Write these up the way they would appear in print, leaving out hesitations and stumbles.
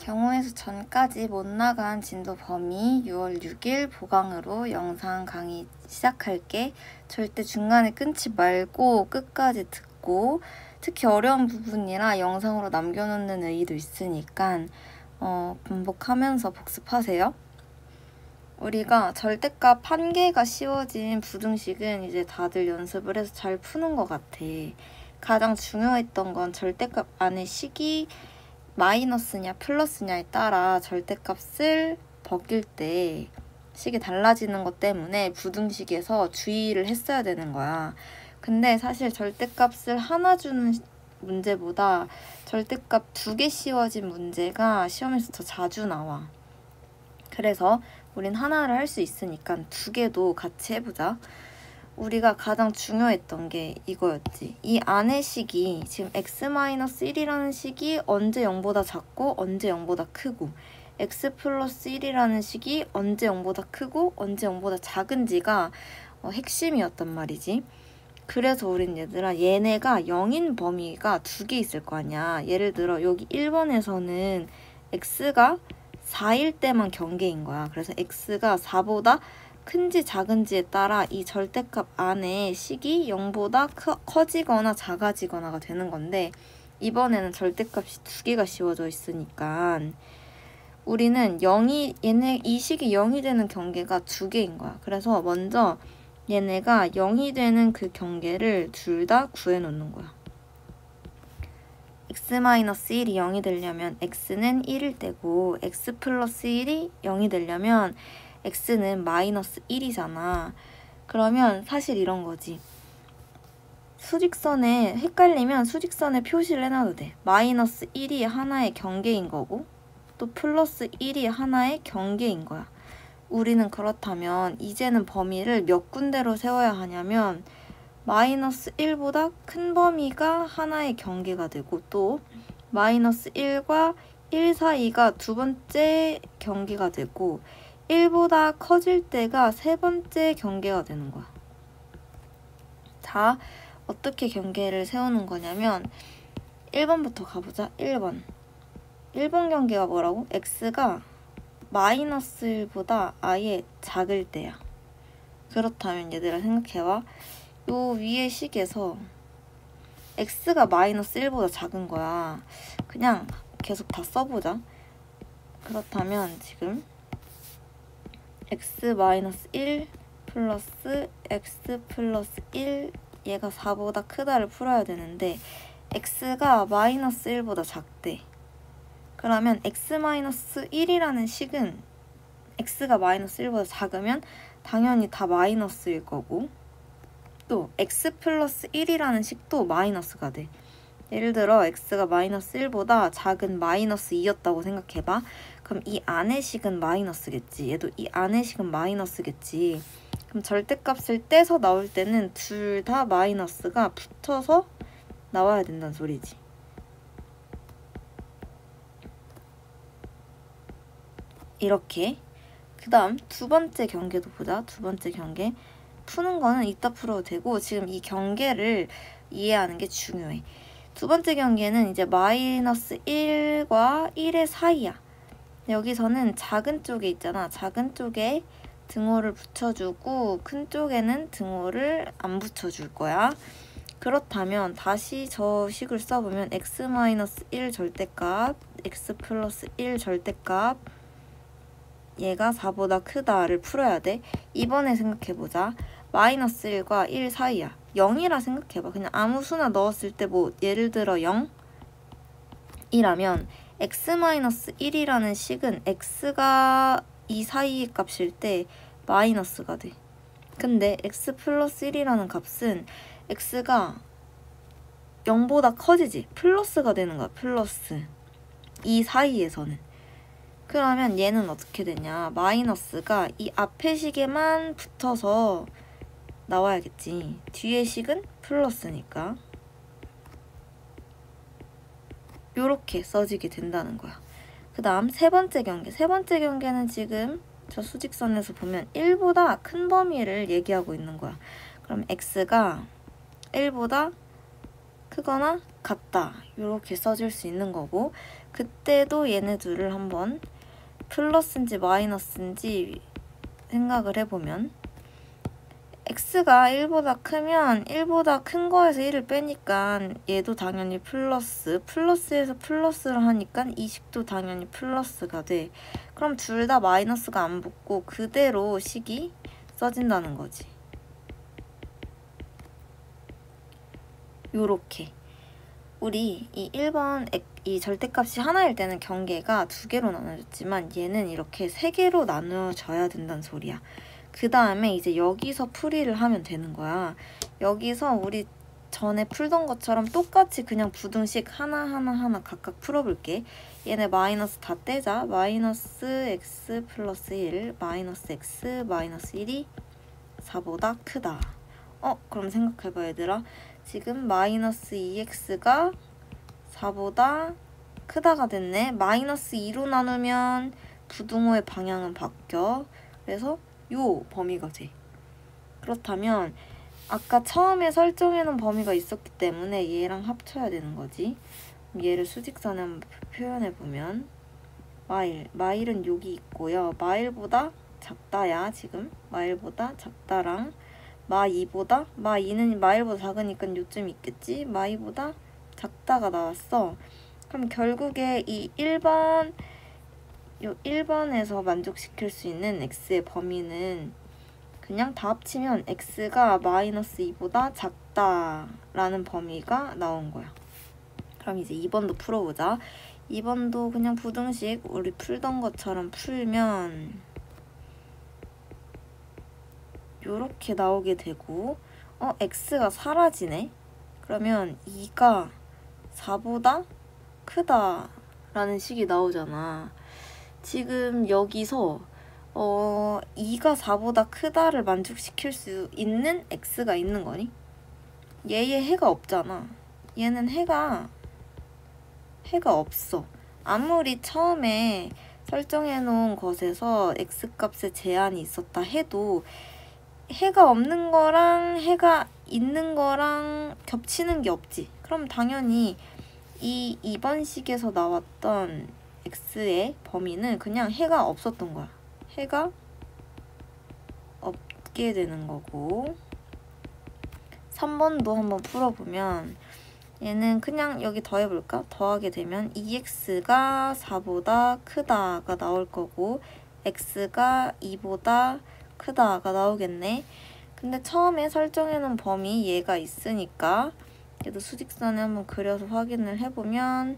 경우에서 전까지 못 나간 진도 범위 6월 6일 보강으로 영상 강의 시작할게. 절대 중간에 끊지 말고 끝까지 듣고, 특히 어려운 부분이라 영상으로 남겨놓는 의의도 있으니까 반복하면서 복습하세요. 우리가 절대값 한 개가 씌워진 부등식은 이제 다들 연습을 해서 잘 푸는 것 같아. 가장 중요했던 건 절대값 안에 식이 마이너스냐 플러스냐에 따라 절대값을 벗길 때 식이 달라지는 것 때문에 부등식에서 주의를 했어야 되는 거야. 근데 사실 절대값을 하나 주는 문제보다 절대값 2개 씌워진 문제가 시험에서 더 자주 나와. 그래서 우린 하나를 할 수 있으니까 2개도 같이 해보자. 우리가 가장 중요했던 게 이거였지. 이 안의 식이 지금 x-1이라는 식이 언제 0보다 작고 언제 0보다 크고 x 플러스 1이라는 식이 언제 0보다 크고 언제 0보다 작은지가 핵심이었단 말이지. 그래서 우린 얘들아 얘네가 0인 범위가 2개 있을 거 아니야. 예를 들어 여기 1번에서는 x가 4일 때만 경계인 거야. 그래서 x가 4보다 큰지 작은지에 따라 이 절대값 안에 식이 0보다 커지거나 작아지거나가 되는 건데, 이번에는 절대값이 2개가 씌워져 있으니까 우리는 이 식이 0이 되는 경계가 2개인 거야. 그래서 먼저 얘네가 0이 되는 그 경계를 둘 다 구해놓는 거야. x-1이 0이 되려면 x는 1일 때고 x 플러스 1이 0이 되려면 x는 마이너스 1이잖아. 그러면 사실 이런 거지. 수직선에 헷갈리면 수직선에 표시를 해놔도 돼. 마이너스 1이 하나의 경계인 거고 또 플러스 1이 하나의 경계인 거야. 우리는 그렇다면 이제는 범위를 몇 군데로 세워야 하냐면 마이너스 1보다 큰 범위가 하나의 경계가 되고 또 마이너스 1과 1 사이가 두 번째 경계가 되고 1보다 커질 때가 세 번째 경계가 되는 거야. 자, 어떻게 경계를 세우는 거냐면 1번부터 가보자. 1번 경계가 뭐라고? x가 마이너스 1보다 아예 작을 때야. 그렇다면 얘들아 생각해봐. 요 위의 식에서 x가 마이너스 1보다 작은 거야. 그냥 계속 다 써보자. 그렇다면 지금 x-1 플러스 x 플러스 1 얘가 4보다 크다를 풀어야 되는데 x가 마이너스 1보다 작대. 그러면 x-1이라는 식은 x가 마이너스 1보다 작으면 당연히 다 마이너스일 거고 또 x 플러스 1이라는 식도 마이너스가 돼. 예를 들어 x가 마이너스 1보다 작은 마이너스 2였다고 생각해봐. 그럼 이 안의 식은 마이너스겠지. 얘도 이 안의 식은 마이너스겠지. 그럼 절대값을 떼서 나올 때는 둘 다 마이너스가 붙어서 나와야 된다는 소리지. 이렇게. 그 다음 두 번째 경계도 보자. 두 번째 경계. 푸는 거는 이따 풀어도 되고 지금 이 경계를 이해하는 게 중요해. 두 번째 경계는 이제 마이너스 1과 1의 사이야. 여기서는 작은 쪽에 있잖아. 작은 쪽에 등호를 붙여주고 큰 쪽에는 등호를 안 붙여줄 거야. 그렇다면 다시 저 식을 써보면 x-1 절대값, x 플러스 1 절대값 얘가 4보다 크다를 풀어야 돼. 이번에 생각해보자. 마이너스 1과 1 사이야. 0이라 생각해봐. 그냥 아무 수나 넣었을 때 뭐 예를 들어 0이라면 x-1이라는 식은 x가 이 사이의 값일 때 마이너스가 돼. 근데 x 플러스 1이라는 값은 x가 0보다 커지지. 플러스가 되는 거야. 플러스. 이 사이에서는. 그러면 얘는 어떻게 되냐. 마이너스가 이 앞의 식에만 붙어서 나와야겠지. 뒤의 식은 플러스니까. 요렇게 써지게 된다는 거야. 그 다음 세 번째 경계. 세 번째 경계는 지금 저 수직선에서 보면 1보다 큰 범위를 얘기하고 있는 거야. 그럼 x가 1보다 크거나 같다. 이렇게 써줄 수 있는 거고 그때도 얘네 둘을 한번 플러스인지 마이너스인지 생각을 해보면 x가 1보다 크면 1보다 큰 거에서 1을 빼니까 얘도 당연히 플러스에서 플러스를 하니까 이 식도 당연히 플러스가 돼. 그럼 둘 다 마이너스가 안 붙고 그대로 식이 써진다는 거지. 요렇게 우리 이 1번 이 절대값이 하나일 때는 경계가 2개로 나눠졌지만 얘는 이렇게 3개로 나눠져야 된다는 소리야. 그 다음에 이제 여기서 풀이를 하면 되는 거야. 여기서 우리 전에 풀던 것처럼 똑같이 그냥 부등식 하나하나 각각 풀어볼게. 얘네 마이너스 다 떼자. 마이너스 x 플러스 1, 마이너스 x 마이너스 1이 4보다 크다. 그럼 생각해봐 얘들아. 지금 마이너스 2x가 4보다 크다가 됐네. 마이너스 2로 나누면 부등호의 방향은 바뀌어. 그래서 요 범위가 돼. 그렇다면 아까 처음에 설정해놓은 범위가 있었기 때문에 얘랑 합쳐야 되는 거지. 얘를 수직선에 한번 표현해보면 마일은 여기 있고요. 마일보다 작다야 지금. 마일보다 작다랑 마2보다 마2는 마일보다 작으니까 요쯤 있겠지. 마2보다 작다가 나왔어. 그럼 결국에 이 1번에서 만족시킬 수 있는 x의 범위는 그냥 다 합치면 x가 마이너스 2보다 작다라는 범위가 나온 거야. 그럼 이제 2번도 풀어보자. 2번도 그냥 부등식 우리 풀던 것처럼 풀면 요렇게 나오게 되고 x가 사라지네? 그러면 2가 4보다 크다라는 식이 나오잖아. 지금 여기서 2가 4보다 크다를 만족시킬 수 있는 x가 있는 거니? 얘의 해가 없잖아. 얘는 해가 없어. 아무리 처음에 설정해 놓은 것에서 x값에 제한이 있었다 해도 해가 없는 거랑 해가 있는 거랑 겹치는 게 없지. 그럼 당연히 이 2번 식에서 나왔던 x의 범위는 그냥 해가 없었던 거야. 해가 없게 되는 거고. 3번도 한번 풀어보면 얘는 그냥 여기 더해볼까? 더하게 되면 2x가 4보다 크다가 나올 거고 x가 2보다 크다가 나오겠네. 근데 처음에 설정해놓은 범위 얘가 있으니까 얘도 수직선에 한번 그려서 확인을 해보면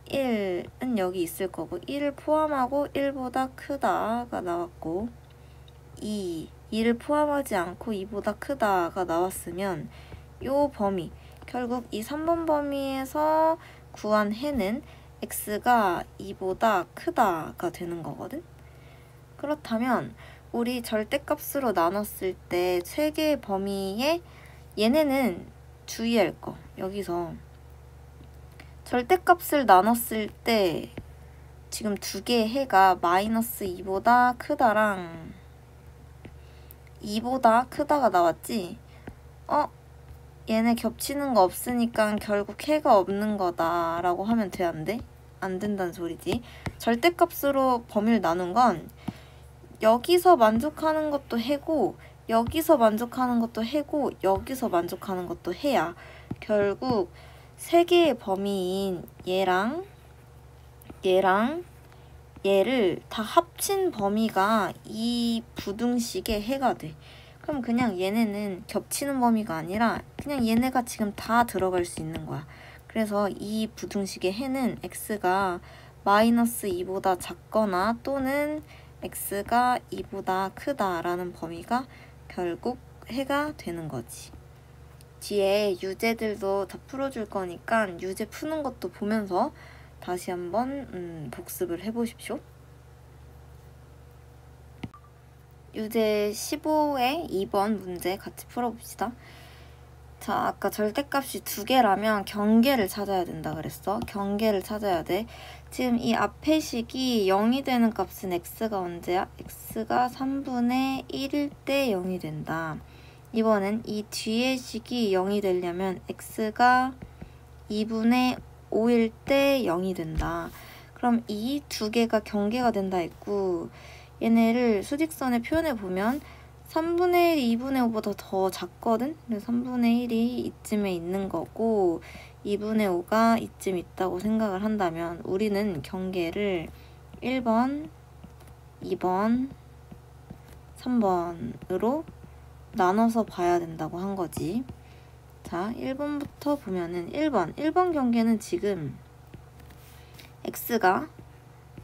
1은 여기 있을 거고 1을 포함하고 1보다 크다가 나왔고 2를 포함하지 않고 2보다 크다가 나왔으면 요 범위, 결국 이 3번 범위에서 구한 해는 x가 2보다 크다가 되는 거거든? 그렇다면 우리 절대값으로 나눴을 때 3개의 범위에 얘네는 주의할 거. 여기서 절대값을 나눴을 때 지금 2개의 해가 마이너스 2보다 크다랑 2보다 크다가 나왔지? 얘네 겹치는 거 없으니까 결국 해가 없는 거다 라고 하면 돼, 안 돼? 안 된다는 소리지. 절대값으로 범위를 나눈 건 여기서 만족하는 것도 해고 여기서 만족하는 것도 해고 여기서 만족하는 것도 해야 결국 3개의 범위인 얘랑 얘를 다 합친 범위가 이 부등식의 해가 돼. 그럼 그냥 얘네는 겹치는 범위가 아니라 그냥 얘네가 지금 다 들어갈 수 있는 거야. 그래서 이 부등식의 해는 x가 마이너스 2보다 작거나 또는 x가 2보다 크다라는 범위가 결국 해가 되는 거지. 뒤에 유제들도 다 풀어줄 거니까 유제 푸는 것도 보면서 다시 한번 복습을 해보십시오. 유제 15의 2번 문제 같이 풀어봅시다. 자, 아까 절대값이 2개라면 경계를 찾아야 된다 그랬어. 경계를 찾아야 돼. 지금 이 앞의 식이 0이 되는 값은 x가 언제야? x가 3분의 1일 때 0이 된다. 이번엔 이 뒤의 식이 0이 되려면 x가 2분의 5일 때 0이 된다. 그럼 이 두 개가 경계가 된다 했고 얘네를 수직선에 표현해 보면 3분의 1이 2분의 5보다 더 작거든? 그래서 3분의 1이 이쯤에 있는 거고 2분의 5가 이쯤 있다고 생각을 한다면 우리는 경계를 1번, 2번, 3번으로 나눠서 봐야 된다고 한 거지. 자, 1번부터 보면은 1번 경계는 지금 x가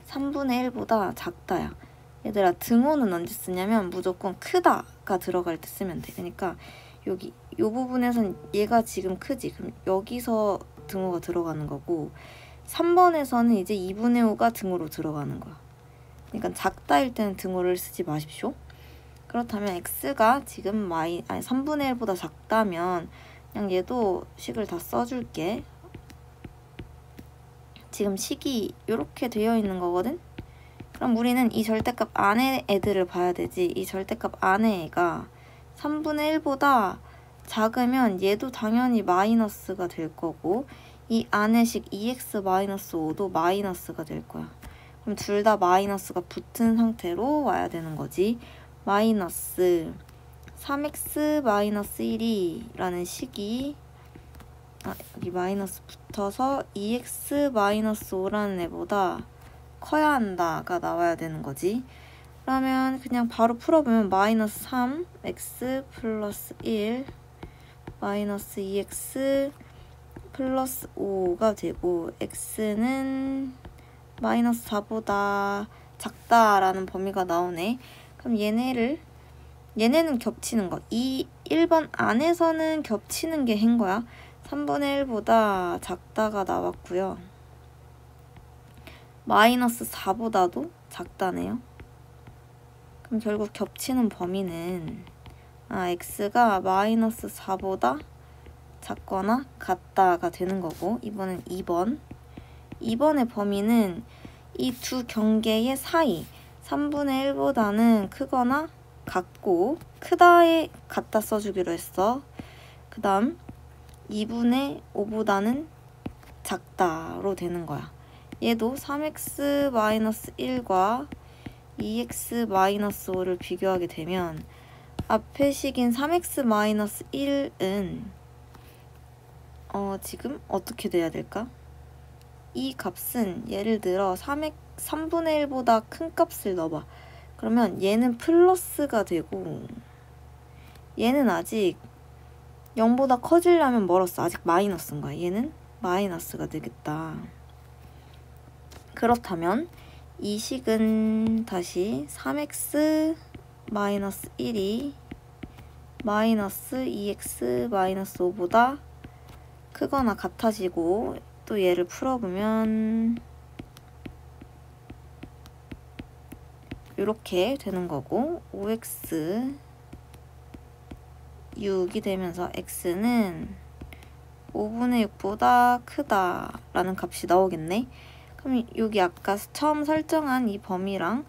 3분의 1보다 작다야. 얘들아, 등호는 언제 쓰냐면 무조건 크다가 들어갈 때 쓰면 돼. 그러니까 여기 이 부분에선 얘가 지금 크지. 그럼 여기서 등호가 들어가는 거고 3번에서는 이제 2분의 5가 등호로 들어가는 거야. 그러니까 작다일 때는 등호를 쓰지 마십시오. 그렇다면 x가 지금 3분의 1보다 작다면 그냥 얘도 식을 다 써줄게. 지금 식이 이렇게 되어 있는 거거든? 그럼 우리는 이 절대값 안에 애들을 봐야 되지. 이 절대값 안에 애가 3분의 1보다 작으면 얘도 당연히 마이너스가 될 거고 이 안에 식 2x-5도 마이너스가 될 거야. 그럼 둘 다 마이너스가 붙은 상태로 와야 되는 거지. 마이너스 3x-1이 라는 식이 여기 마이너스 붙어서 2x-5라는 애보다 커야 한다가 나와야 되는 거지. 그러면 그냥 바로 풀어보면 마이너스 3x 플러스 1 마이너스 2x 플러스 5가 되고 x는 마이너스 4보다 작다라는 범위가 나오네. 그럼 얘네는 겹치는 거. 이 1번 안에서는 겹치는 게 한 거야. 3분의 1보다 작다가 나왔고요. 마이너스 4보다도 작다네요. 그럼 결국 겹치는 범위는 x가 마이너스 4보다 작거나 같다가 되는 거고 이번엔 2번. 2번의 범위는 이 두 경계의 사이 3분의 1보다는 크거나 같고 크다에 갖다 써주기로 했어. 그 다음 2분의 5보다는 작다로 되는 거야. 얘도 3x-1과 2x-5를 비교하게 되면 앞에 식인 3x-1은 지금 어떻게 돼야 될까? 이 값은 예를 들어 3분의 1보다 큰 값을 넣어봐. 그러면 얘는 플러스가 되고 얘는 아직 0보다 커지려면 멀었어. 아직 마이너스인 거야. 얘는 마이너스가 되겠다. 그렇다면 이 식은 다시 3x-1이 마이너스 2x-5보다 크거나 같아지고 또 얘를 풀어보면 이렇게 되는 거고 5x 6이 되면서 x는 5분의 6보다 크다라는 값이 나오겠네. 그럼 여기 아까 처음 설정한 이 범위랑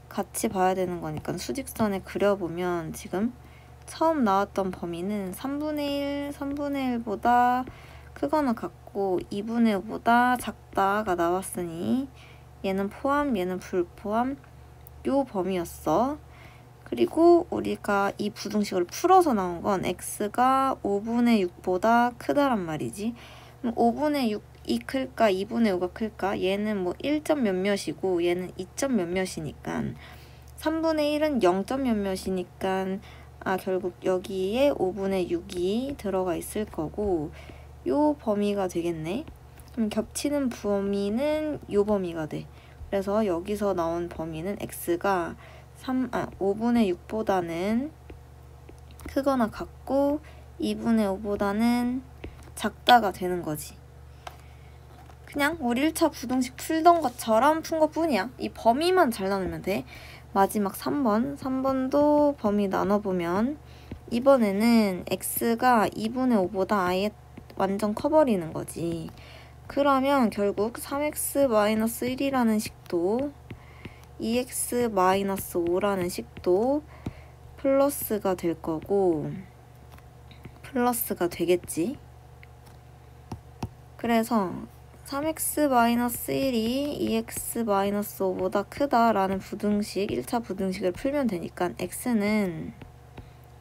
같이 봐야 되는 거니까 수직선에 그려보면 지금 처음 나왔던 범위는 3분의 1보다 크거나 같고 2분의 5보다 작다가 나왔으니 얘는 포함, 얘는 불포함 요 범위였어. 그리고 우리가 이 부등식을 풀어서 나온 건 x가 5분의 6보다 크다란 말이지. 그럼 5분의 6이 클까 2분의 5가 클까? 얘는 뭐 1점 몇몇이고 얘는 2점 몇몇이니까 3분의 1은 0점 몇몇이니까 결국 여기에 5분의 6이 들어가 있을 거고 요 범위가 되겠네. 그럼 겹치는 범위는 요 범위가 돼. 그래서 여기서 나온 범위는 x가 5분의 6보다는 크거나 같고 2분의 5보다는 작다가 되는 거지. 그냥 우리 1차 부등식 풀던 것처럼 푼 것뿐이야. 이 범위만 잘 나누면 돼. 마지막 3번도 범위 나눠보면 이번에는 x가 2분의 5보다 아예 완전 커버리는 거지. 그러면 결국 3x-1이라는 식도 2x-5라는 식도 플러스가 될 거고 플러스가 되겠지. 그래서 3x-1이 2x-5보다 크다라는 부등식, 1차 부등식을 풀면 되니까 x는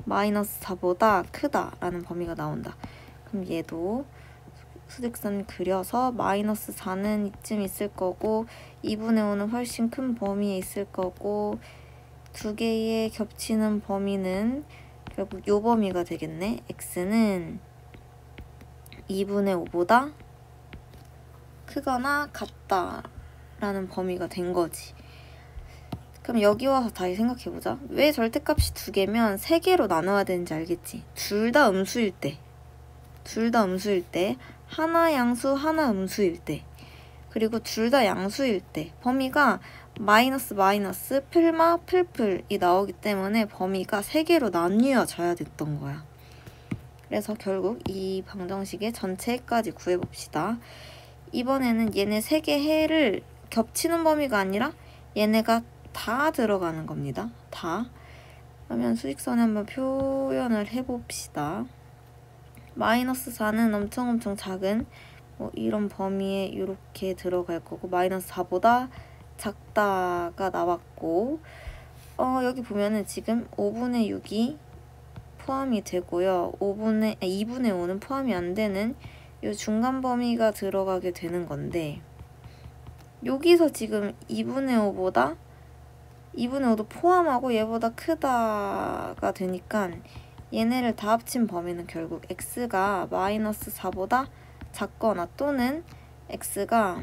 -4보다 크다라는 범위가 나온다. 그럼 얘도 수직선 그려서 -4는 이쯤 있을 거고 2분의 5는 훨씬 큰 범위에 있을 거고 두 개의 겹치는 범위는 결국 요 범위가 되겠네. x는 2분의 5보다 크거나 같다라는 범위가 된 거지. 그럼 여기 와서 다시 생각해보자. 왜 절대값이 두 개면 세 개로 나눠야 되는지 알겠지? 둘 다 음수일 때, 하나 양수, 하나 음수일 때, 그리고 둘 다 양수일 때 범위가 마이너스 마이너스 풀마 풀풀이 나오기 때문에 범위가 세 개로 나뉘어져야 됐던 거야. 그래서 결국 이 방정식의 전체 해까지 구해봅시다. 이번에는 얘네 세 개 해를 겹치는 범위가 아니라 얘네가 다 들어가는 겁니다. 다. 그러면 수직선에 한번 표현을 해봅시다. -4는 엄청 작은 이런 범위에 이렇게 들어갈 거고 -4보다 작다가 나왔고 여기 보면은 지금 5분의 6이 포함이 되고요. 2분의 5는 포함이 안 되는 이 중간 범위가 들어가게 되는 건데 여기서 지금 2분의 5도 포함하고 얘보다 크다가 되니까 얘네를 다 합친 범위는 결국 x가 -4보다 작거나 또는 x가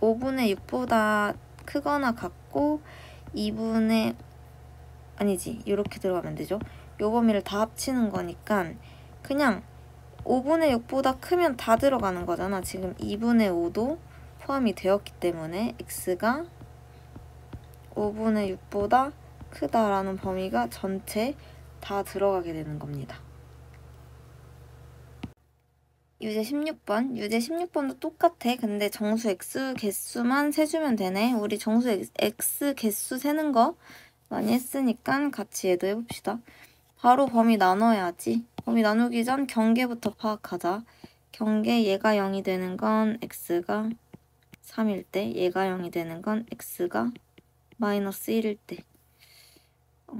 5분의 6보다 크거나 같고 이렇게 들어가면 되죠. 요 범위를 다 합치는 거니까 그냥 5분의 6보다 크면 다 들어가는 거잖아. 지금 2분의 5도 포함이 되었기 때문에 x가 5분의 6보다 크다라는 범위가 전체 다 들어가게 되는 겁니다. 유제 16번. 유제 16번도 똑같아. 근데 정수 x 개수만 세주면 되네. 우리 정수 x 개수 세는 거 많이 했으니까 같이 얘도 해봅시다. 바로 범위 나눠야지. 범위 나누기 전 경계부터 파악하자. 경계 얘가 0이 되는 건 x가 3일 때, 얘가 0이 되는 건 x가 -1일 때.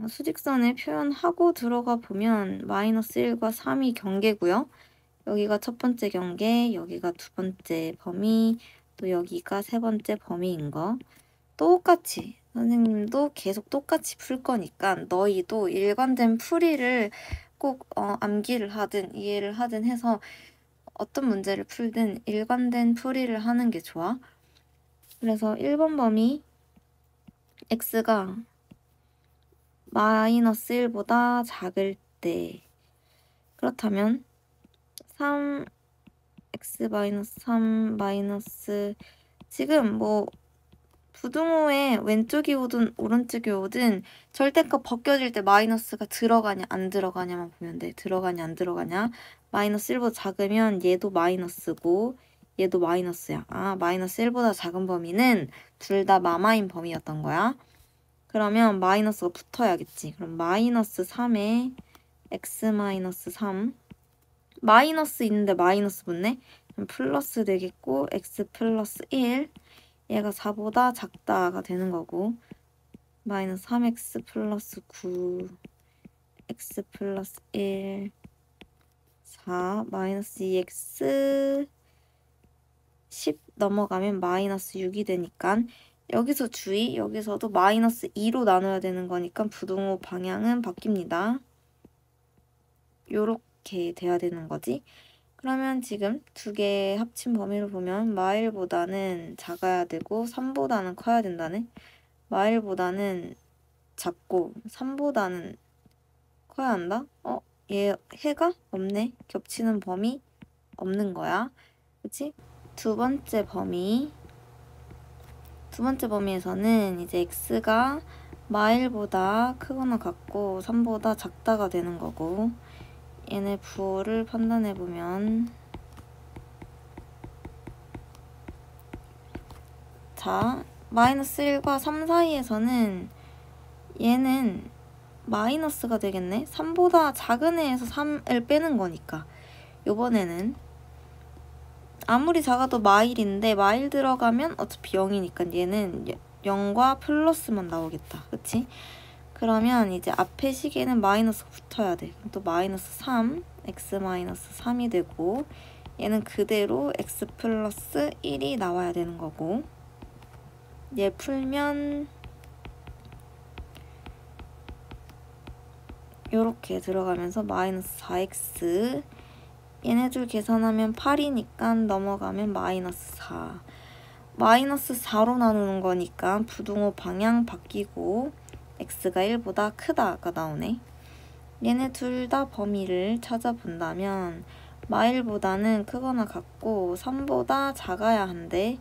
수직선을 표현하고 들어가 보면 -1과 3이 경계고요. 여기가 첫 번째 경계, 여기가 두 번째 범위, 또 여기가 세 번째 범위인 거. 똑같이 선생님도 계속 똑같이 풀 거니까 너희도 일관된 풀이를 꼭 암기를 하든 이해를 하든 해서 어떤 문제를 풀든 일관된 풀이를 하는 게 좋아. 그래서 1번 범위 x가 -1보다 작을 때 그렇다면 3x-3 지금 부등호의 왼쪽이 오든 오른쪽이 오든 절대값 벗겨질 때 마이너스가 들어가냐 안 들어가냐만 보면 돼. 들어가냐 안 들어가냐. -1보다 작으면 얘도 마이너스고 얘도 마이너스야. -1보다 작은 범위는 둘 다 마마인 범위였던 거야. 그러면 마이너스가 붙어야겠지. 그럼 -3에 x-3 마이너스 있는데 마이너스 붙네? 그럼 플러스 되겠고 x 플러스 1 얘가 4보다 작다가 되는 거고 -3x 플러스 9 x 플러스 1 4 -2x 10 넘어가면 -6이 되니까 여기서 주의, 여기서도 -2로 나눠야 되는 거니까 부등호 방향은 바뀝니다. 요렇게 돼야 되는 거지. 그러면 지금 두 개 합친 범위를 보면 마일보다는 작아야 되고 3보다는 커야 된다네. 마일보다는 작고 3보다는 커야 한다? 얘 해가 없네. 겹치는 범위 없는 거야. 그치? 두 번째 범위에서는 이제 x가 마일보다 크거나 같고 3보다 작다가 되는 거고 얘네 부호를 판단해보면 자, -1과 3 사이에서는 얘는 마이너스가 되겠네. 3보다 작은 애에서 3을 빼는 거니까 요번에는 아무리 작아도 마일인데 마일 들어가면 어차피 0이니까 얘는 0과 플러스만 나오겠다. 그치? 그러면 이제 앞에 식에는 마이너스가 붙어야 돼. 또 마이너스 3, x 마이너스 3이 되고 얘는 그대로 x 플러스 1이 나와야 되는 거고 얘 풀면 요렇게 들어가면서 마이너스 4x 얘네들 계산하면 8이니까 넘어가면 마이너스 4 마이너스 4로 나누는 거니까 부등호 방향 바뀌고 x가 1보다 크다가 나오네. 얘네 둘 다 범위를 찾아본다면 마일보다는 크거나 같고 3보다 작아야 한데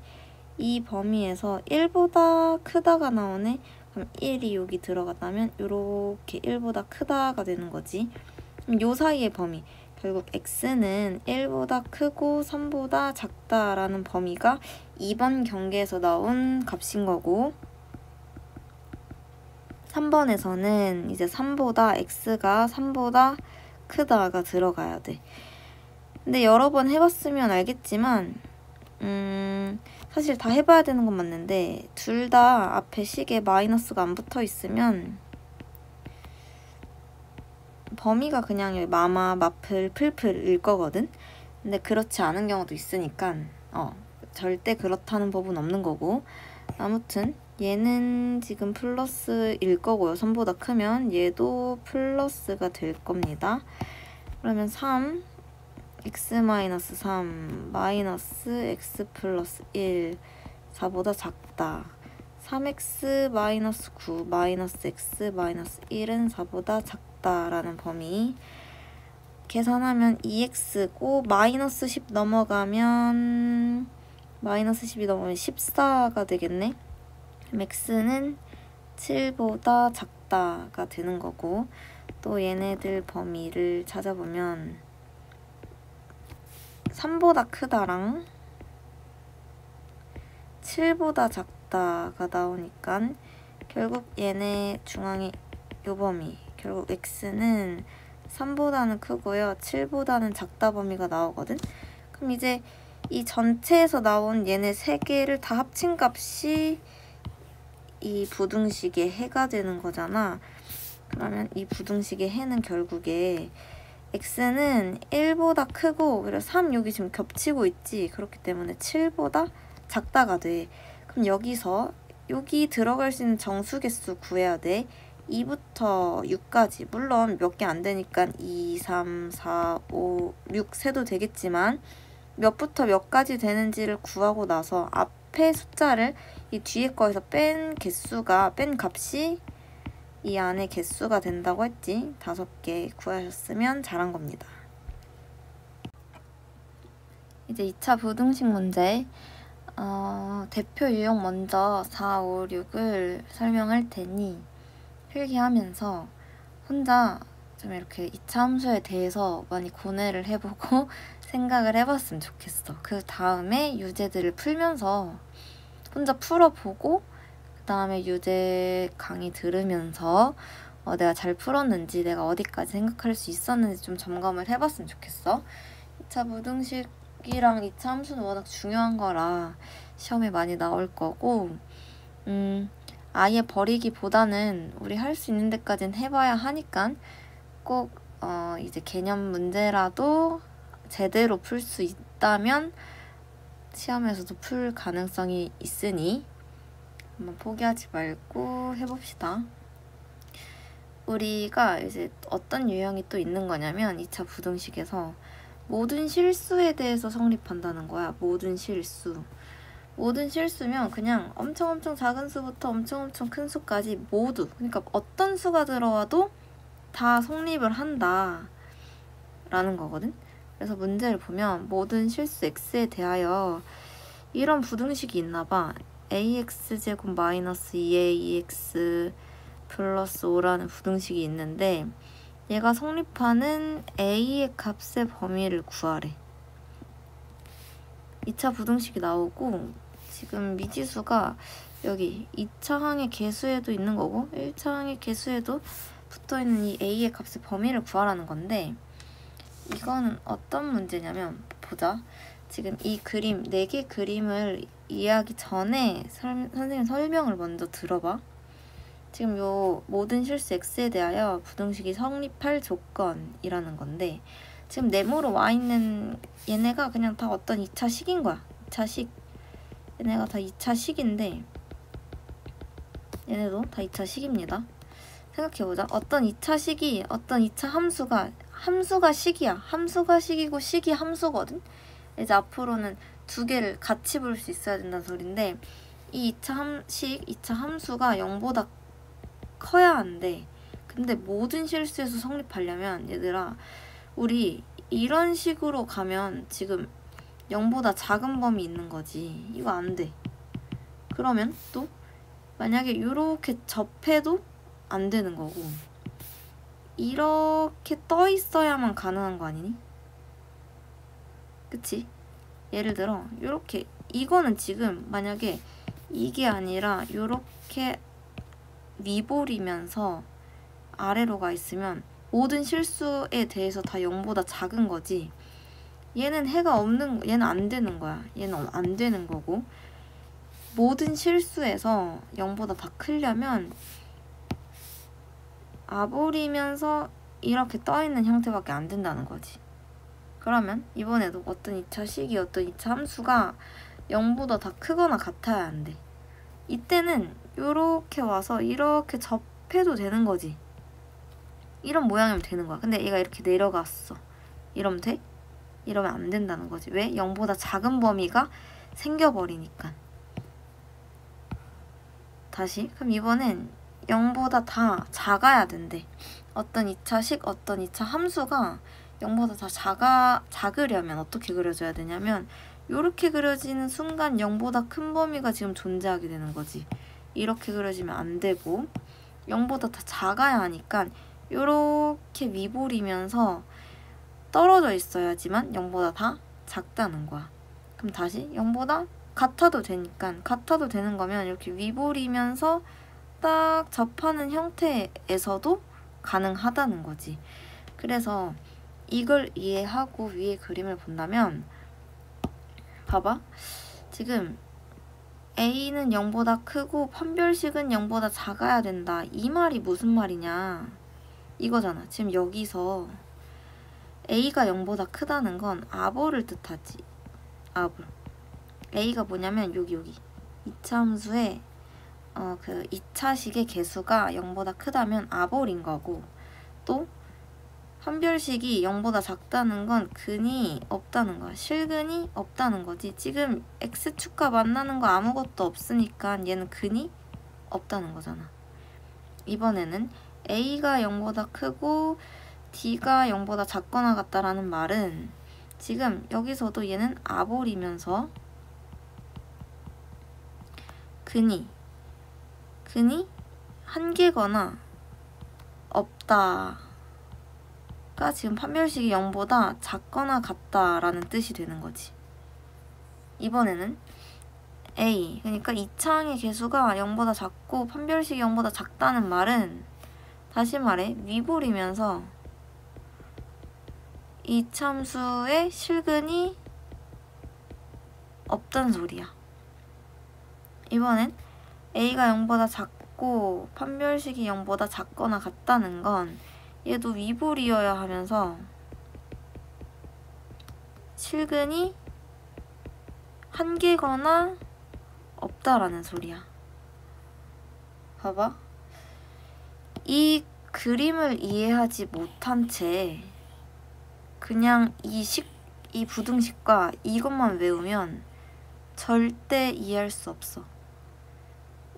이 범위에서 1보다 크다가 나오네. 그럼 1이 여기 들어갔다면 이렇게 1보다 크다가 되는 거지. 그럼 요 사이의 범위 결국 x는 1보다 크고 3보다 작다라는 범위가 2번 경계에서 나온 값인 거고 3번에서는 이제 3보다 x가 3보다 크다가 들어가야 돼. 근데 여러 번 해봤으면 알겠지만 사실 다 해봐야 되는 건 맞는데 둘 다 앞에 식에 마이너스가 안 붙어 있으면 범위가 그냥 마마, 마플, 플플일 거거든? 근데 그렇지 않은 경우도 있으니까 절대 그렇다는 법은 없는 거고 아무튼 얘는 지금 플러스일 거고요. 3보다 크면 얘도 플러스가 될 겁니다. 그러면 3 x-3 마이너스 x 플러스 1 4보다 작다. 3x 마이너스 9 마이너스 x 마이너스 1은 4보다 작다라는 범위 계산하면 2x고 마이너스 10 넘어가면 마이너스 10이 넘으면 14가 되겠네. 그럼 x는 7보다 작다가 되는 거고 또 얘네들 범위를 찾아보면 3보다 크다랑 7보다 작다가 나오니까 결국 얘네 중앙에 요 범위 결국 x는 3보다는 크고요 7보다는 작다 범위가 나오거든. 그럼 이제 이 전체에서 나온 얘네 세 개를 다 합친 값이 이 부등식의 해가 되는 거잖아. 그러면 이 부등식의 해는 결국에 x는 1보다 크고 그리고 3 여기 지금 겹치고 있지. 그렇기 때문에 7보다 작다가 돼. 그럼 여기서 여기 들어갈 수 있는 정수 개수 구해야 돼. 2부터 6까지 물론 몇 개 안 되니까 2, 3, 4, 5, 6 세도 되겠지만 몇부터 몇까지 되는지를 구하고 나서 앞에 숫자를 이 뒤에 거에서 뺀 값이 이 안에 개수가 된다고 했지. 5개 구하셨으면 잘한 겁니다. 이제 2차 부등식 문제. 대표 유형 먼저 4, 5, 6을 설명할 테니 필기하면서 혼자 좀 이렇게 2차 함수에 대해서 많이 고뇌를 해보고 생각을 해봤으면 좋겠어. 그 다음에 유제들을 풀면서 혼자 풀어보고 그 다음에 유제 강의 들으면서 내가 잘 풀었는지 내가 어디까지 생각할 수 있었는지 좀 점검을 해봤으면 좋겠어. 2차 부등식이랑 2차 함수는 워낙 중요한 거라 시험에 많이 나올 거고 아예 버리기보다는 우리 할 수 있는 데까지는 해봐야 하니까 꼭 이제 개념 문제라도 제대로 풀 수 있다면 시험에서도 풀 가능성이 있으니 한번 포기하지 말고 해봅시다. 우리가 이제 어떤 유형이 또 있는 거냐면 2차 부등식에서 모든 실수에 대해서 성립한다는 거야. 모든 실수. 모든 실수면 그냥 엄청 작은 수부터 엄청 큰 수까지 모두 그러니까 어떤 수가 들어와도 다 성립을 한다 라는 거거든. 그래서 문제를 보면 모든 실수 x에 대하여 이런 부등식이 있나 봐. ax제곱 마이너스 2ax 플러스 5라는 부등식이 있는데 얘가 성립하는 a의 값의 범위를 구하래. 2차 부등식이 나오고 지금 미지수가 여기 2차 항의 개수에도 있는 거고 1차 항의 개수에도 붙어있는 이 a의 값의 범위를 구하라는 건데 이거는 어떤 문제냐면 보자. 지금 이 그림, 4개 그림을 이해하기 전에 선생님 설명을 먼저 들어봐. 지금 요 모든 실수 X에 대하여 부등식이 성립할 조건이라는 건데, 지금 네모로 와 있는 얘네가 그냥 다 어떤 2차 식인 거야. 2차 식. 얘네가 다 2차 식인데, 얘네도 다 2차 식입니다. 생각해보자. 어떤 2차 식이, 어떤 2차 함수가 식이야. 함수가 식이고 식이 함수거든? 이제 앞으로는 2개를 같이 볼 수 있어야 된다는 소린데, 이 2차 함수가 0보다 커야 한대. 근데 모든 실수에서 성립하려면 얘들아, 우리 이런 식으로 가면 지금 0보다 작은 범위 있는 거지. 이거 안 돼. 그러면 또 만약에 이렇게 접해도 안 되는 거고, 이렇게 떠 있어야만 가능한 거 아니니? 그치? 예를 들어 이렇게, 이거는 지금 만약에 이게 아니라 이렇게 위볼이면서 아래로 가 있으면 모든 실수에 대해서 다 0보다 작은 거지. 얘는 얘는 안 되는 거야. 얘는 안 되는 거고, 모든 실수에서 0보다 다 크려면 아볼이면서 이렇게 떠있는 형태밖에 안 된다는 거지. 그러면 이번에도 어떤 2차 식이, 어떤 2차 함수가 0보다 다 크거나 같아야 한대. 이때는 이렇게 와서 이렇게 접해도 되는 거지. 이런 모양이면 되는 거야. 근데 얘가 이렇게 내려갔어. 이러면 돼? 이러면 안 된다는 거지. 왜? 0보다 작은 범위가 생겨버리니까. 다시. 그럼 이번엔 0보다 다 작아야 된대. 어떤 2차 식, 어떤 2차 함수가 0보다 다 작으려면 어떻게 그려줘야 되냐면, 이렇게 그려지는 순간 0보다 큰 범위가 지금 존재하게 되는 거지. 이렇게 그려지면 안 되고, 0보다 다 작아야 하니까 이렇게 위볼이면서 떨어져 있어야지만 0보다 다 작다는 거야. 그럼 다시 0보다 같아도 되니까, 같아도 되는 거면 이렇게 위볼이면서 딱 접하는 형태에서도 가능하다는 거지. 그래서 이걸 이해하고 위에 그림을 본다면, 봐봐. 지금 A는 0보다 크고 판별식은 0보다 작아야 된다. 이 말이 무슨 말이냐? 이거잖아. 지금 여기서 A가 0보다 크다는 건 아볼을 뜻하지. 아볼. A가 뭐냐면 여기 2차 함수에 그 2차식의 개수가 0보다 크다면 아볼인 거고, 또 판별식이 0보다 작다는 건 근이 없다는 거야. 실근이 없다는 거지. 지금 X축과 만나는 거 아무것도 없으니까 얘는 근이 없다는 거잖아. 이번에는 A가 0보다 크고 D가 0보다 작거나 같다라는 말은, 지금 여기서도 얘는 아볼이면서 근이 한 개거나 없다가 지금 판별식이 0보다 작거나 같다라는 뜻이 되는 거지. 이번에는 A, 그러니까 2차항의 개수가 0보다 작고 판별식이 0보다 작다는 말은, 다시 말해 위볼이면서 2차 함수의 실근이 없단 소리야. 이번엔 A가 0보다 작고 판별식이 0보다 작거나 같다는 건 얘도 위볼이어야 하면서 실근이 한 개거나 없다라는 소리야. 봐봐. 이 그림을 이해하지 못한 채 그냥 이 부등식과 이것만 외우면 절대 이해할 수 없어.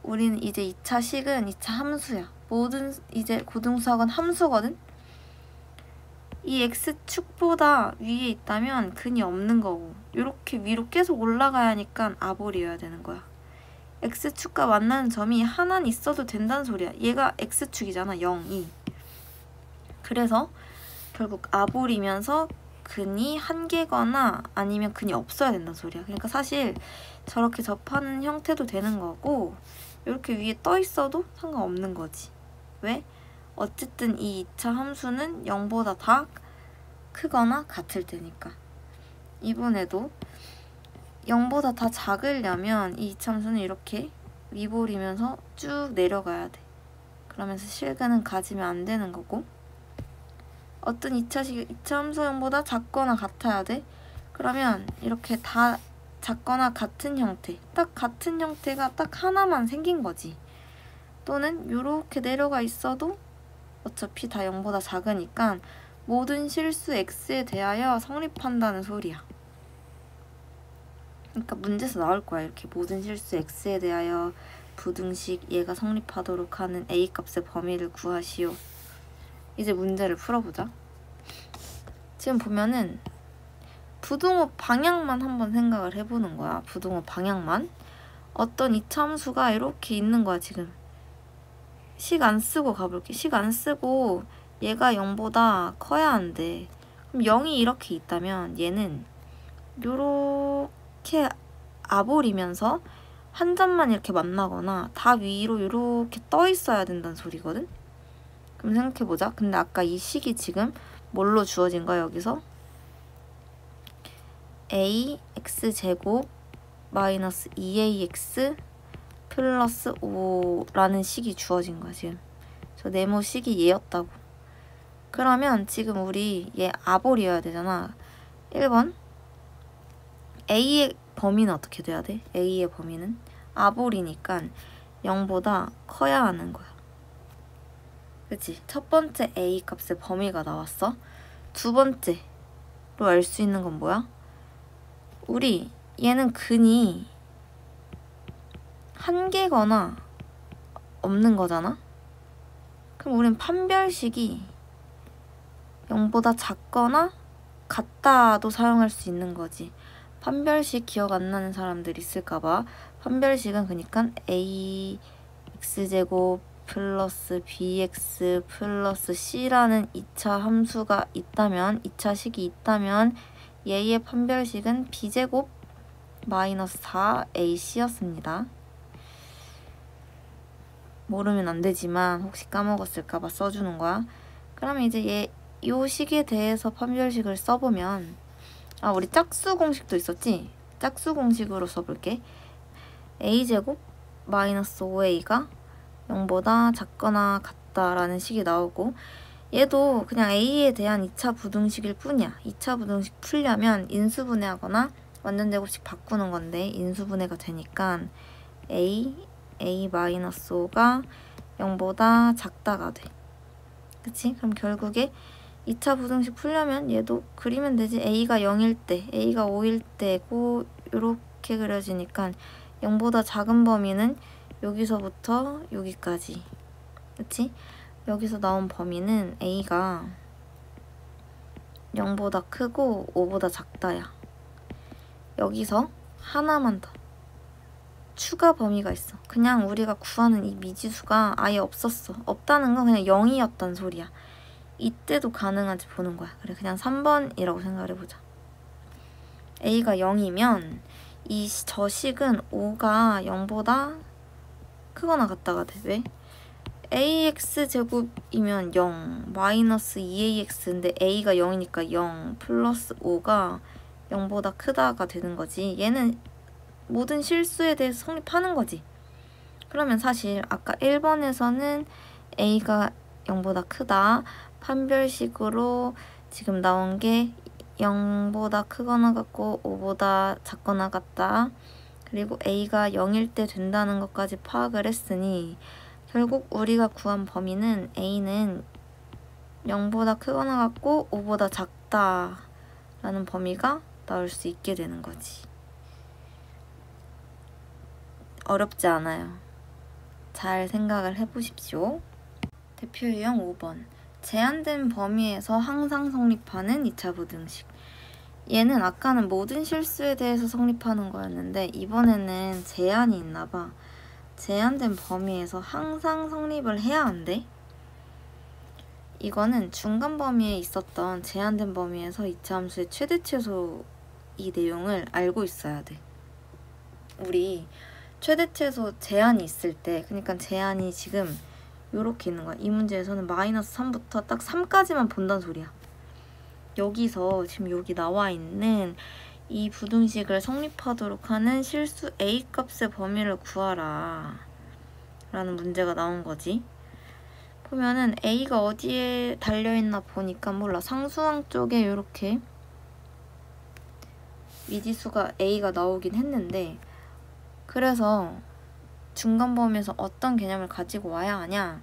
우리는 이제 2차 식은 2차 함수야. 모든 이제 고등수학은 함수거든? 이 X축보다 위에 있다면 근이 없는 거고, 이렇게 위로 계속 올라가야 하니까 아볼이어야 되는 거야. X축과 만나는 점이 하나는 있어도 된다는 소리야. 얘가 X축이잖아, 0, 2. 그래서 결국 아볼이면서 근이 한 개거나 아니면 근이 없어야 된다는 소리야. 그러니까 사실 저렇게 접하는 형태도 되는 거고, 이렇게 위에 떠 있어도 상관없는 거지. 왜? 어쨌든 이 2차 함수는 0보다 다 크거나 같을 테니까. 이번에도 0보다 다 작으려면 이 이차함수는 이렇게 위볼이면서 쭉 내려가야 돼. 그러면서 실근은 가지면 안 되는 거고, 어떤 이차함수 0보다 작거나 같아야 돼. 그러면 이렇게 다 작거나 같은 형태, 딱 같은 형태가 딱 하나만 생긴 거지. 또는 이렇게 내려가 있어도 어차피 다 0보다 작으니까 모든 실수 x에 대하여 성립한다는 소리야. 그러니까 문제에서 나올 거야. 이렇게 모든 실수 x에 대하여 부등식 얘가 성립하도록 하는 a 값의 범위를 구하시오. 이제 문제를 풀어보자. 지금 보면은 부등호 방향만 한번 생각을 해보는 거야. 부등호 방향만. 어떤 이차함수가 이렇게 있는 거야 지금. 식 안 쓰고 가볼게. 식 안 쓰고 얘가 0보다 커야 한대. 그럼 0이 이렇게 있다면 얘는 요렇게 아볼이면서 한 점만 이렇게 만나거나 다 위로 이렇게 떠 있어야 된다는 소리거든? 그럼 생각해보자. 근데 아까 이 식이 지금 뭘로 주어진 거야 여기서? ax제곱 마이너스 2ax 플러스 5라는 식이 주어진 거야 지금. 저 네모 식이 얘였다고. 그러면 지금 우리 얘 아볼이어야 되잖아. 1번 a의 범위는 어떻게 돼야 돼? a의 범위는 아볼이니까 0보다 커야 하는 거야. 그치? 첫 번째 a 값의 범위가 나왔어. 두 번째로 알 수 있는 건 뭐야? 우리 얘는 근이 한 개거나 없는 거잖아? 그럼 우린 판별식이 0보다 작거나 같다도 사용할 수 있는 거지. 판별식 기억 안 나는 사람들 있을까봐. 판별식은 그러니까 ax제곱 플러스 bx 플러스 c라는 2차 함수가 있다면, 2차 식이 있다면 얘의 판별식은 b제곱 마이너스 4ac였습니다. 모르면 안 되지만 혹시 까먹었을까봐 써주는 거야. 그러면 이제 요 식에 대해서 판별식을 써보면, 우리 짝수 공식도 있었지? 짝수 공식으로 써볼게. a제곱 마이너스 5a가 0보다 작거나 같다라는 식이 나오고, 얘도 그냥 a에 대한 2차 부등식일 뿐이야. 2차 부등식 풀려면 인수분해하거나 완전제곱식 바꾸는 건데 인수분해가 되니까 a-5가 0보다 작다가 돼. 그치? 그럼 결국에 2차 부등식 풀려면 얘도 그리면 되지. a가 0일 때, a가 5일 때고 이렇게 그려지니까 0보다 작은 범위는 여기서부터 여기까지. 그치? 여기서 나온 범위는 a가 0보다 크고 5보다 작다야. 여기서 하나만 더 추가 범위가 있어. 그냥 우리가 구하는 이 미지수가 아예 없었어. 없다는 건 그냥 0이었단 소리야. 이때도 가능한지 보는 거야. 그래, 그냥 3번이라고 생각을 해보자. a가 0이면 저 식은 5가 0보다 크거나 같다가 돼. 왜? ax제곱이면 0, 마이너스 2ax인데 a가 0이니까 0, 플러스 5가 0보다 크다가 되는 거지. 얘는 모든 실수에 대해서 성립하는 거지. 그러면 사실 아까 1번에서는 a가 0보다 크다. 판별식으로 지금 나온 게 0보다 크거나 같고 5보다 작거나 같다. 그리고 a가 0일 때 된다는 것까지 파악을 했으니 결국 우리가 구한 범위는 a는 0보다 크거나 같고 5보다 작다라는 범위가 나올 수 있게 되는 거지. 어렵지 않아요. 잘 생각을 해보십시오. 대표 유형 5번. 제한된 범위에서 항상 성립하는 2차 부등식. 얘는 아까는 모든 실수에 대해서 성립하는 거였는데 이번에는 제한이 있나 봐. 제한된 범위에서 항상 성립을 해야 한대. 이거는 중간 범위에 있었던 제한된 범위에서 2차 함수의 최대 최소 이 내용을 알고 있어야 돼. 우리 최대 최소 제한이 있을 때, 그러니까 제한이 지금 요렇게 있는 거야. 이 문제에서는 마이너스 3부터 딱 3까지만 본다는 소리야. 여기서 지금 여기 나와 있는 이 부등식을 성립하도록 하는 실수 a 값의 범위를 구하라 라는 문제가 나온 거지. 보면은 a가 어디에 달려있나 보니까 몰라. 상수항 쪽에 이렇게 미지수가 a가 나오긴 했는데, 그래서 중간 범위에서 어떤 개념을 가지고 와야 하냐,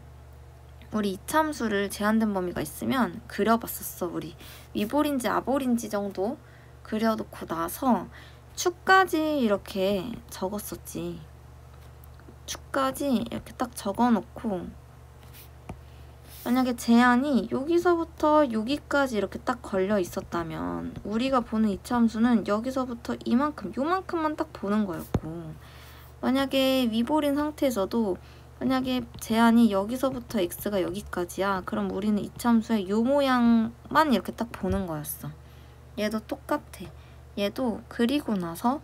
우리 이차함수를 제한된 범위가 있으면 그려봤었어. 우리 위볼인지 아볼인지 정도 그려놓고 나서 축까지 이렇게 적었었지. 축까지 이렇게 딱 적어놓고, 만약에 제한이 여기서부터 여기까지 이렇게 딱 걸려 있었다면 우리가 보는 이차함수는 여기서부터 이만큼, 요만큼만 딱 보는 거였고, 만약에 위볼인 상태에서도 만약에 제한이 여기서부터 x가 여기까지야, 그럼 우리는 이차함수의 요 모양만 이렇게 딱 보는 거였어. 얘도 똑같아. 얘도 그리고 나서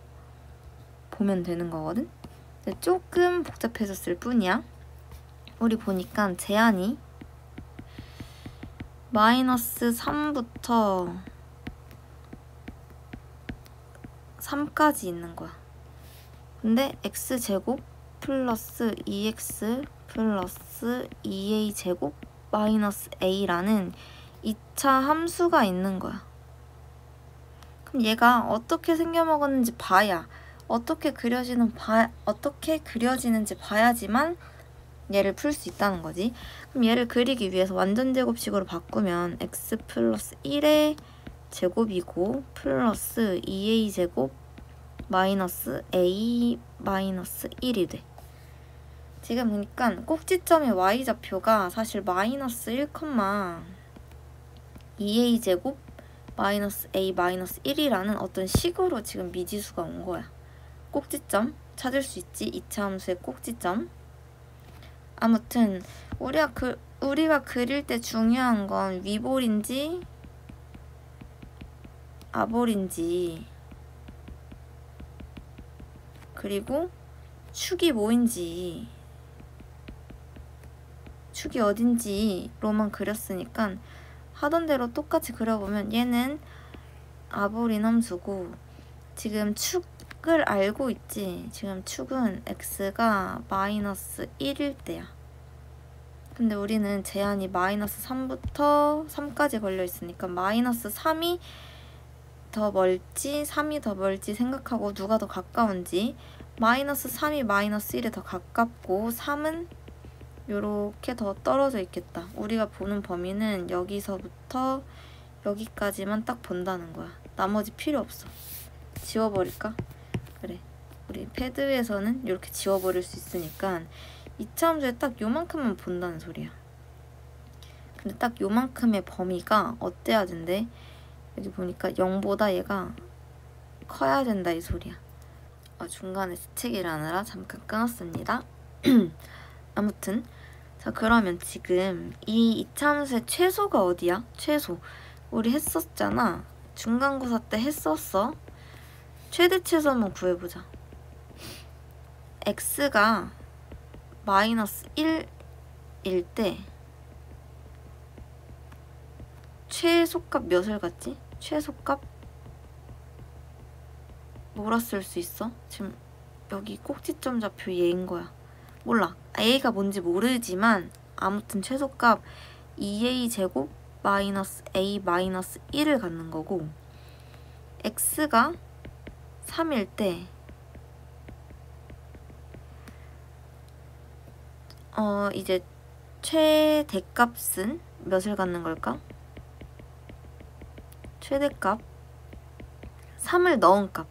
보면 되는 거거든? 근데 조금 복잡해졌을 뿐이야. 우리 보니까 제한이 마이너스 3부터 3까지 있는 거야. 근데 x제곱 플러스 2x 플러스 2a제곱 마이너스 a라는 2차 함수가 있는 거야. 그럼 얘가 어떻게 생겨먹었는지 봐야, 어떻게 그려지는지 봐야지만 얘를 풀 수 있다는 거지. 그럼 얘를 그리기 위해서 완전제곱식으로 바꾸면 x 플러스 1의 제곱이고 플러스 2a제곱 마이너스 a 마이너스 1이 돼. 지금 보니까 꼭지점의 y좌표가 사실 마이너스 1, 2a제곱 마이너스 a 마이너스 1이라는 어떤 식으로 지금 미지수가 온 거야. 꼭지점 찾을 수 있지. 이차함수의 꼭지점. 아무튼 우리가 그릴 때 중요한 건 위볼인지 아볼인지, 그리고 축이 뭐인지, 축이 어딘지로만 그렸으니까 하던 대로 똑같이 그려보면 얘는 아볼인 함수고, 지금 축을 알고 있지. 지금 축은 x가 마이너스 1일 때야. 근데 우리는 제한이 마이너스 3부터 3까지 걸려 있으니까 마이너스 3이 더 멀지 3이 더 멀지 생각하고 누가 더 가까운지, 마이너스 3이 마이너스 1에 더 가깝고 3은 요렇게 더 떨어져 있겠다. 우리가 보는 범위는 여기서부터 여기까지만 딱 본다는 거야. 나머지 필요 없어. 지워버릴까? 그래. 우리 패드에서는 이렇게 지워버릴 수 있으니까 이차함수에 딱 요만큼만 본다는 소리야. 근데 딱 요만큼의 범위가 어때야 된대? 여기 보니까 0보다 얘가 커야 된다 이 소리야. 중간에 재채기를 하느라 잠깐 끊었습니다. 아무튼 자, 그러면 지금 이 이차함수의 최소가 어디야? 최소. 우리 했었잖아. 중간고사 때 했었어. 최대 최소 한번 구해보자. x가 마이너스 1일 때 최소값 몇을 갖지? 최소값 뭐라 쓸 수 있어? 지금 여기 꼭지점 좌표 얘인 거야. 몰라. a가 뭔지 모르지만 아무튼 최소값 2a제곱 마이너스 a 마이너스 1을 갖는 거고, x가 3일 때 이제 최대값은 몇을 갖는 걸까? 최대값 3을 넣은 값.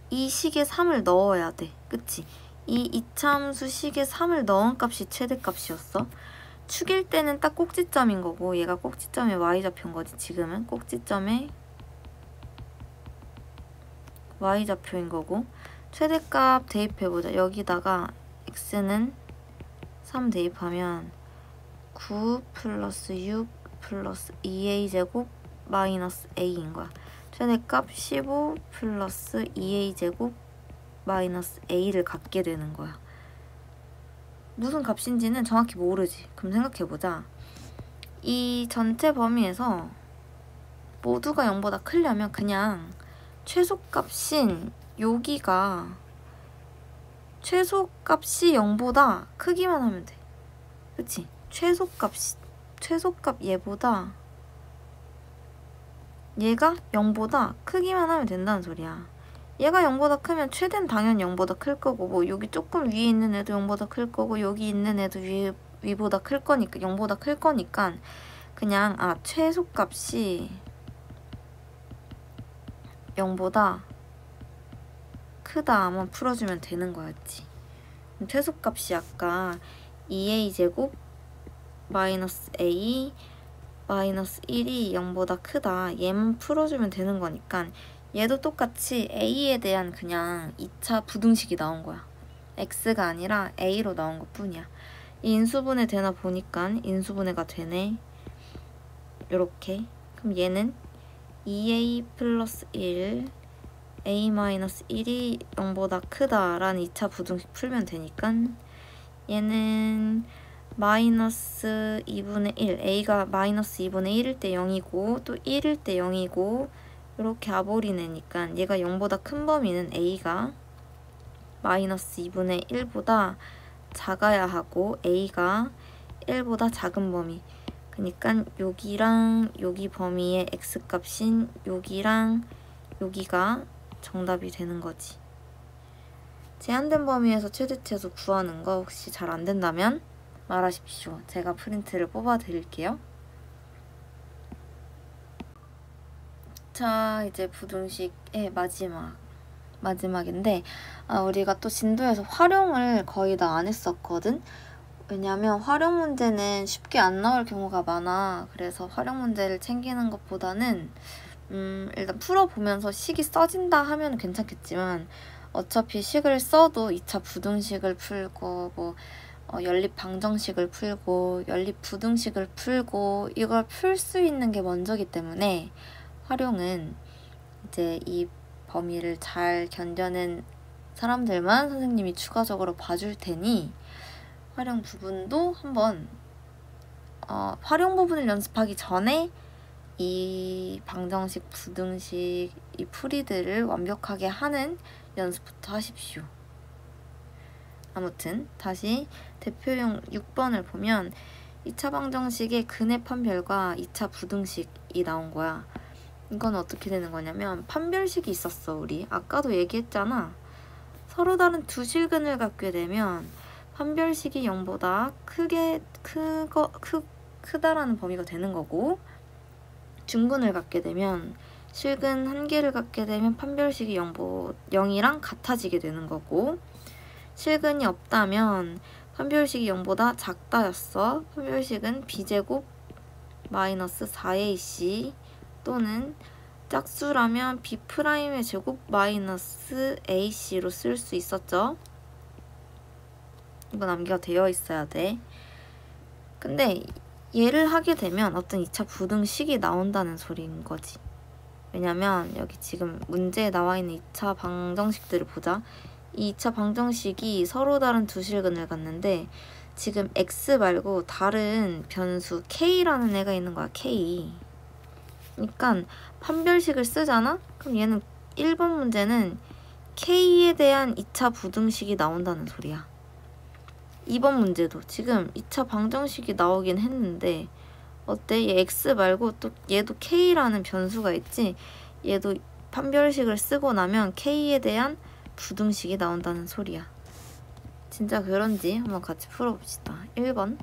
이 식에 3을 넣어야 돼. 그치? 이 이차함수 식에 3을 넣은 값이 최대값이었어. 축일 때는 딱 꼭지점인 거고, 얘가 꼭지점의 y좌표인 거지. 지금은 꼭지점의 y좌표인 거고, 최대값 대입해보자. 여기다가 x는 3 대입하면 9 플러스 6 플러스 2a제곱 마이너스 a인 거야. 최대값 15 플러스 2a제곱 마이너스 a를 갖게 되는 거야. 무슨 값인지는 정확히 모르지. 그럼 생각해보자. 이 전체 범위에서 모두가 0보다 크려면 그냥 최소값인 여기가 최소값이 0보다 크기만 하면 돼. 그치? 최소값 얘보다 얘가 0보다 크기만 하면 된다는 소리야. 얘가 0보다 크면 최대는 당연히 0보다 클 거고, 뭐 여기 조금 위에 있는 애도 0보다 클 거고, 여기 있는 애도 위보다 클 거니까, 0보다 클 거니까 그냥 최소값이 0보다 크다만 풀어주면 되는 거였지. 최소값이 아까 2a제곱 마이너스 a 마이너스 1이 0보다 크다, 얘만 풀어주면 되는 거니까 얘도 똑같이 a에 대한 그냥 2차 부등식이 나온 거야. x가 아니라 a로 나온 것 뿐이야. 이 인수분해 되나 보니까 인수분해가 되네. 요렇게. 그럼 얘는 2a 플러스 1 a 마이너스 1이 0보다 크다라는 2차 부등식 풀면 되니까 얘는 마이너스 2분의 1, a가 마이너스 2분의 1일 때 0이고 또 1일 때 0이고 이렇게 아보리네니까 얘가 0보다 큰 범위는 a가 마이너스 2분의 1보다 작아야 하고 a가 1보다 작은 범위. 그러니까 여기랑 여기 범위의 x값인 여기랑 여기가 정답이 되는 거지. 제한된 범위에서 최대치에서 구하는 거 혹시 잘 안 된다면 말하십시오. 제가 프린트를 뽑아 드릴게요. 자, 이제 부등식의 마지막인데 우리가 또 진도에서 활용을 거의 다 안 했었거든. 왜냐면 활용 문제는 쉽게 안 나올 경우가 많아. 그래서 활용 문제를 챙기는 것보다는 일단 풀어보면서 식이 써진다 하면 괜찮겠지만 어차피 식을 써도 2차 부등식을 풀고 뭐 연립 방정식을 풀고 연립 부등식을 풀고 이걸 풀 수 있는 게 먼저기 때문에 활용은 이제 이 범위를 잘 견뎌낸 사람들만 선생님이 추가적으로 봐줄 테니 활용 부분도 한번 활용 부분을 연습하기 전에 이 방정식, 부등식, 이 풀이들을 완벽하게 하는 연습부터 하십시오. 아무튼 다시 대표용 6번을 보면 2차 방정식의 근의 판별과 2차 부등식이 나온 거야. 이건 어떻게 되는 거냐면 판별식이 있었어. 우리 아까도 얘기했잖아. 서로 다른 두 실근을 갖게 되면 판별식이 0보다 크다라는 범위가 되는 거고, 중근을 갖게 되면 실근 한 개를 갖게 되면 판별식이 0이랑 같아지게 되는 거고, 실근이 없다면 판별식이 0보다 작다였어. 판별식은 b제곱 마이너스 4ac 또는 짝수라면 b'의 제곱 마이너스 ac로 쓸 수 있었죠. 이거 남기가 되어 있어야 돼. 근데 얘를 하게 되면 어떤 2차 부등식이 나온다는 소리인 거지. 왜냐면 여기 지금 문제에 나와 있는 2차 방정식들을 보자. 이 2차 방정식이 서로 다른 두 실근을 갖는데 지금 x 말고 다른 변수 k라는 애가 있는 거야. k. 그러니까 판별식을 쓰잖아? 그럼 얘는 1번 문제는 k에 대한 2차 부등식이 나온다는 소리야. 2번 문제도 지금 2차 방정식이 나오긴 했는데 어때? 얘 x 말고 또 얘도 k라는 변수가 있지? 얘도 판별식을 쓰고 나면 k에 대한 부등식이 나온다는 소리야. 진짜 그런지 한번 같이 풀어봅시다. 1번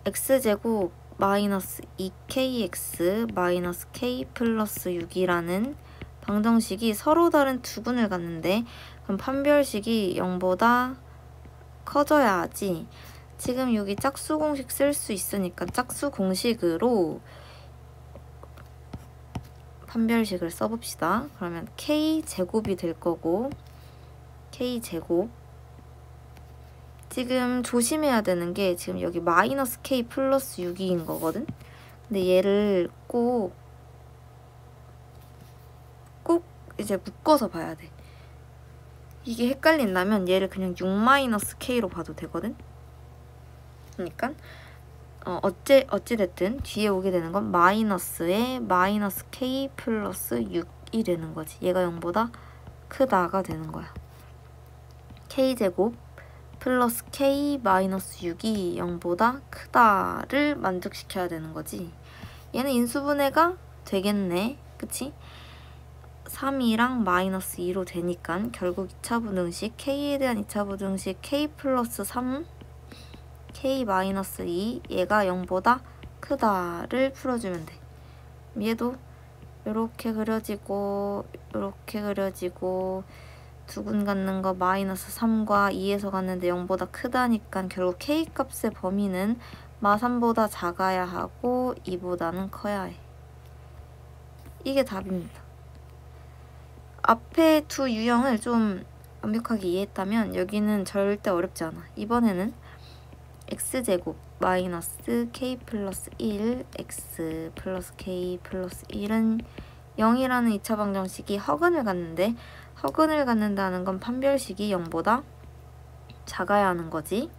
x제곱 마이너스 2kx 마이너스 k 플러스 6이라는 방정식이 서로 다른 두 근을 갖는데 그럼 판별식이 0보다 커져야 하지. 지금 여기 짝수 공식 쓸 수 있으니까 짝수 공식으로 판별식을 써봅시다. 그러면 k제곱이 될 거고 k제곱 지금 조심해야 되는 게 지금 여기 마이너스 k 플러스 6인 거거든. 근데 얘를 꼭 이제 묶어서 봐야 돼. 이게 헷갈린다면 얘를 그냥 6-k로 봐도 되거든. 그러니까 어찌됐든 뒤에 오게 되는 건 마이너스에 마이너스 k 플러스 6이 되는 거지. 얘가 0보다 크다가 되는 거야. k제곱 플러스 k 마이너스 6이 0보다 크다를 만족시켜야 되는 거지. 얘는 인수분해가 되겠네. 그치? 3이랑 마이너스 2로 되니까 결국 2차 부등식 k에 대한 2차 부등식 k 플러스 3 k 마이너스 2 얘가 0보다 크다를 풀어주면 돼. 얘도 이렇게 그려지고 이렇게 그려지고 두근 갖는 거 마이너스 3과 2에서 갔는데 0보다 크다니까 결국 k 값의 범위는 마3보다 작아야 하고 2보다는 커야 해. 이게 답입니다. 앞에 두 유형을 좀 완벽하게 이해했다면 여기는 절대 어렵지 않아. 이번에는 x제곱 마이너스 k 플러스 1 x 플러스 k 플러스 1은 0이라는 2차 방정식이 허근을 갖는데 허근을 갖는다는 건 판별식이 0보다 작아야 하는 거지.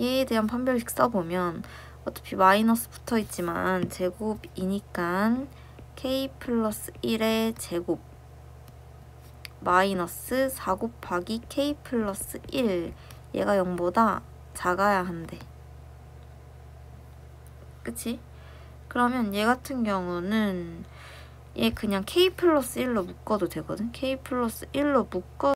얘에 대한 판별식 써보면 어차피 마이너스 붙어있지만 제곱이니까 k 플러스 1의 제곱 마이너스 4 곱하기 k 플러스 1 얘가 0보다 작아야 한대. 그치? 그러면 얘 같은 경우는 얘 그냥 k 플러스 1로 묶어도 되거든? k 플러스 1로 묶어